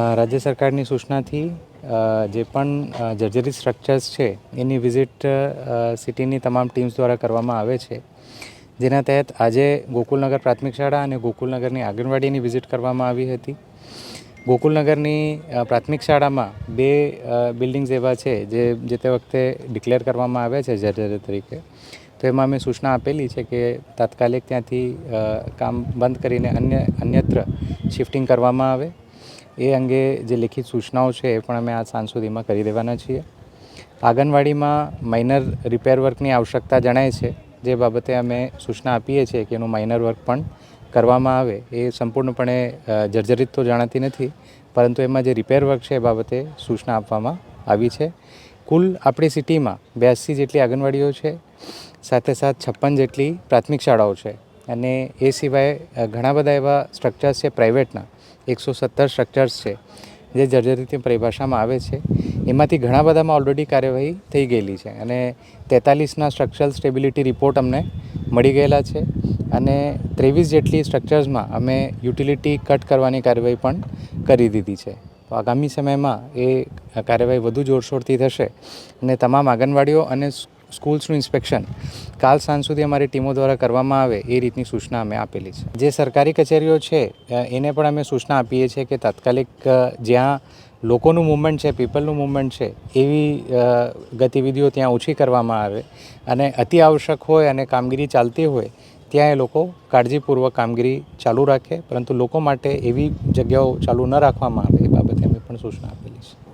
રાજ્ય સરકારની સૂચનાથી જે પણ જર્જરિત સ્ટ્રક્ચર્સ છે એની વિઝિટ સિટીની તમામ ટીમ્સ દ્વારા કરવામાં આવે છે, જેના તહેત આજે ગોકુલનગર પ્રાથમિક શાળા અને ગોકુલનગરની આંગણવાડીની વિઝિટ કરવામાં આવી હતી. ગોકુલનગરની પ્રાથમિક શાળામાં બે બિલ્ડિંગ્સ એવા છે જે તે વખતે ડિક્લેર કરવામાં આવ્યા છે જર્જરિત તરીકે. તો એમાં અમે સૂચના આપેલી છે કે તાત્કાલિક ત્યાંથી કામ બંધ કરીને અન્યત્ર શિફ્ટિંગ કરવામાં આવે. એ અંગે જે લિખિત સૂચનાઓ છે એ પણ અમે આ સાંજ સુધીમાં કરી દેવાના છીએ. આંગણવાડીમાં માઇનર રિપેર વર્કની આવશ્યકતા જણાય છે, જે બાબતે અમે સૂચના આપીએ છીએ કે એનું માઇનર વર્ક પણ કરવામાં આવે. એ સંપૂર્ણપણે જર્જરિત તો જણાતી નથી, પરંતુ એમાં જે રિપેર વર્ક છે એ બાબતે સૂચના આપવામાં આવી છે. કુલ આપણી સિટીમાં 82 જેટલી આંગણવાડીઓ છે, સાથે 56 જેટલી પ્રાથમિક શાળાઓ છે અને એ સિવાય ઘણા બધા એવા સ્ટ્રક્ચર્સ છે પ્રાઇવેટના 117 સ્ટ્રક્ચર્સ છે જે જર્જરિતની પરિભાષામાં આવે છે. એમાંથી ઘણા બધામાં ઓલરેડી કાર્યવાહી થઈ ગયેલી છે અને 43ના સ્ટ્રક્ચરલ સ્ટેબિલિટી રિપોર્ટ અમને મળી ગયેલા છે અને 23 જેટલી સ્ટ્રક્ચર્સમાં અમે યુટિલિટી કટ કરવાની કાર્યવાહી પણ કરી દીધી છે. તો આગામી સમયમાં એ કાર્યવાહી વધુ જોરશોરથી થશે અને તમામ આંગણવાડીઓ અને સ્કૂલ્સનું ઇન્સ્પેક્શન કાલ સાંજ સુધી અમારી ટીમો દ્વારા કરવામાં આવે એ રીતની સૂચના અમે આપેલી છે. જે સરકારી કચેરીઓ છે એને પણ અમે સૂચના આપીએ છીએ કે તાત્કાલિક જ્યાં લોકોનું મૂવમેન્ટ છે, પીપલનું મૂવમેન્ટ છે, એવી ગતિવિધિઓ ત્યાં ઓછી કરવામાં આવે અને અતિ આવશ્યક હોય અને કામગીરી ચાલતી હોય ત્યાં એ લોકો કાળજીપૂર્વક કામગીરી ચાલુ રાખે, પરંતુ લોકો માટે એવી જગ્યાઓ ચાલુ ન રાખવામાં આવે એ બાબતે અમે પણ સૂચના આપેલી છે.